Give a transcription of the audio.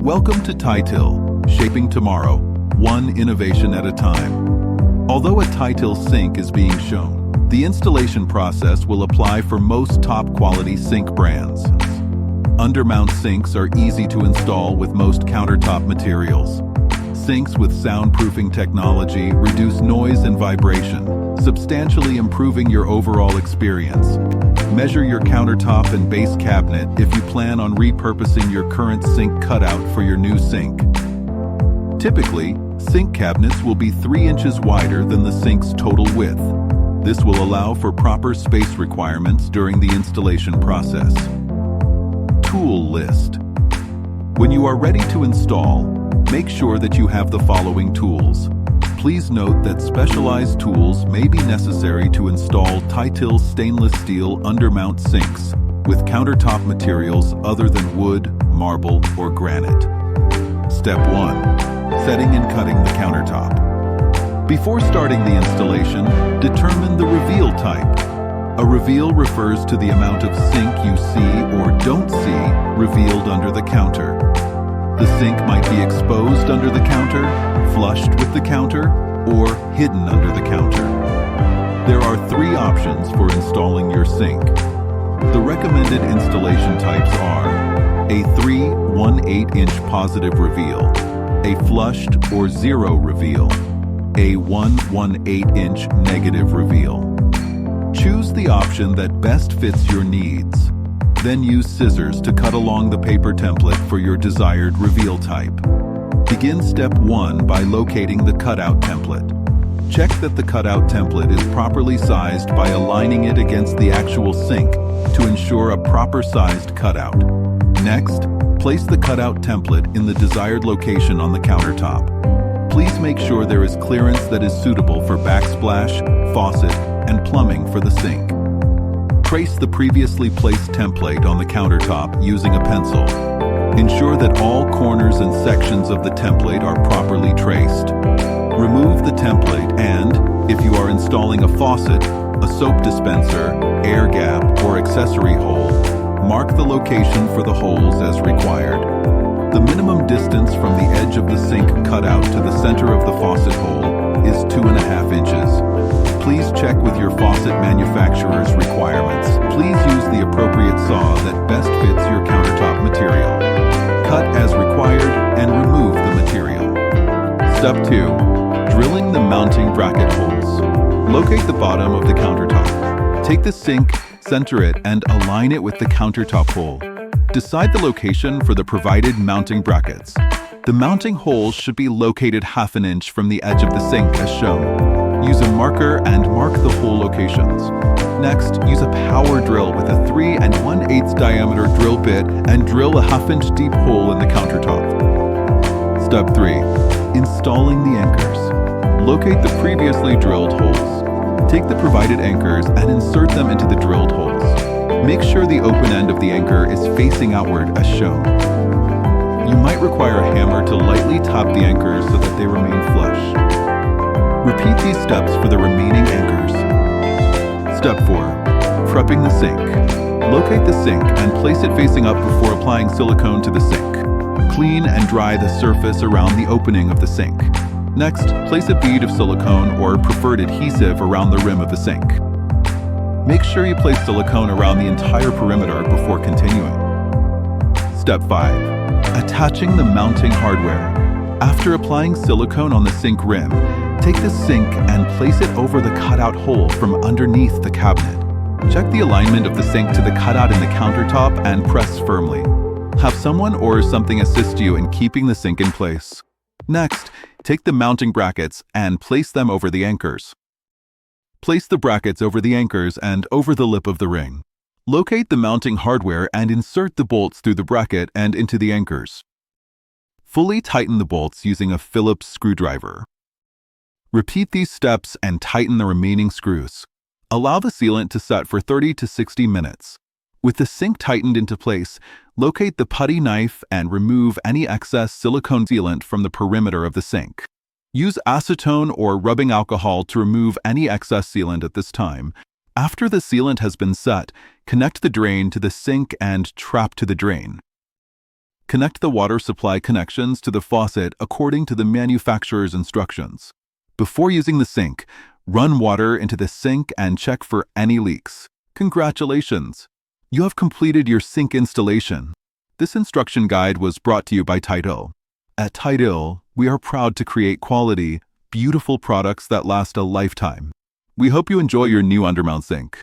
Welcome to Taitil, shaping tomorrow, one innovation at a time. Although a Taitil sink is being shown, the installation process will apply for most top-quality sink brands. Undermount sinks are easy to install with most countertop materials. Sinks with soundproofing technology reduce noise and vibration, substantially improving your overall experience. Measure your countertop and base cabinet if you plan on repurposing your current sink cutout for your new sink. Typically, sink cabinets will be 3 inches wider than the sink's total width. This will allow for proper space requirements during the installation process. Tool list. When you are ready to install, make sure that you have the following tools. Please note that specialized tools may be necessary to install Taitil stainless steel undermount sinks with countertop materials other than wood, marble, or granite. Step 1. Setting and cutting the countertop. Before starting the installation, determine the reveal type. A reveal refers to the amount of sink you see or don't see revealed under the counter. The sink might be exposed under the counter, flushed with the counter, or hidden under the counter. There are 3 options for installing your sink. The recommended installation types are a 3/1/8-inch positive reveal, a flushed or 0 reveal, a 1/1/8-inch negative reveal. Choose the option that best fits your needs. Then use scissors to cut along the paper template for your desired reveal type. Begin step 1 by locating the cutout template. Check that the cutout template is properly sized by aligning it against the actual sink to ensure a proper sized cutout. Next, place the cutout template in the desired location on the countertop. Please make sure there is clearance that is suitable for backsplash, faucet, and plumbing for the sink. Trace the previously placed template on the countertop using a pencil. Ensure that all corners and sections of the template are properly traced. Remove the template and, if you are installing a faucet, a soap dispenser, air gap, or accessory hole, mark the location for the holes as required. The minimum distance from the edge of the sink cutout to the center of the faucet hole is 2.5 inches. Please check with your faucet manufacturer's requirements. Please use the appropriate saw that best fits your countertop material. Cut as required and remove the material. Step 2. Drilling the mounting bracket holes. Locate the bottom of the countertop. Take the sink, center it, and align it with the countertop hole. Decide the location for the provided mounting brackets. The mounting holes should be located 1/2 inch from the edge of the sink as shown. Use a marker and mark the hole locations. Next, use a power drill with a 3 1/8 diameter drill bit and drill a 1/2 inch deep hole in the countertop. Step 3. Installing the anchors. Locate the previously drilled holes. Take the provided anchors and insert them into the drilled holes. Make sure the open end of the anchor is facing outward as shown. You might require a hammer to lightly tap the anchors so that they remain flush. Repeat these steps for the remaining anchors. Step 4. Prepping the sink. Locate the sink and place it facing up before applying silicone to the sink. Clean and dry the surface around the opening of the sink. Next, place a bead of silicone or preferred adhesive around the rim of the sink. Make sure you place silicone around the entire perimeter before continuing. Step 5. Attaching the mounting hardware. After applying silicone on the sink rim, take the sink and place it over the cutout hole from underneath the cabinet. Check the alignment of the sink to the cutout in the countertop and press firmly. Have someone or something assist you in keeping the sink in place. Next, take the mounting brackets and place them over the anchors. Place the brackets over the anchors and over the lip of the ring. Locate the mounting hardware and insert the bolts through the bracket and into the anchors. Fully tighten the bolts using a Phillips screwdriver. Repeat these steps and tighten the remaining screws. Allow the sealant to set for 30 to 60 minutes. With the sink tightened into place, locate the putty knife and remove any excess silicone sealant from the perimeter of the sink. Use acetone or rubbing alcohol to remove any excess sealant at this time. After the sealant has been set, connect the drain to the sink and trap to the drain. Connect the water supply connections to the faucet according to the manufacturer's instructions. Before using the sink, run water into the sink and check for any leaks. Congratulations! You have completed your sink installation. This instruction guide was brought to you by Taitil. At Taitil, we are proud to create quality, beautiful products that last a lifetime. We hope you enjoy your new undermount sink.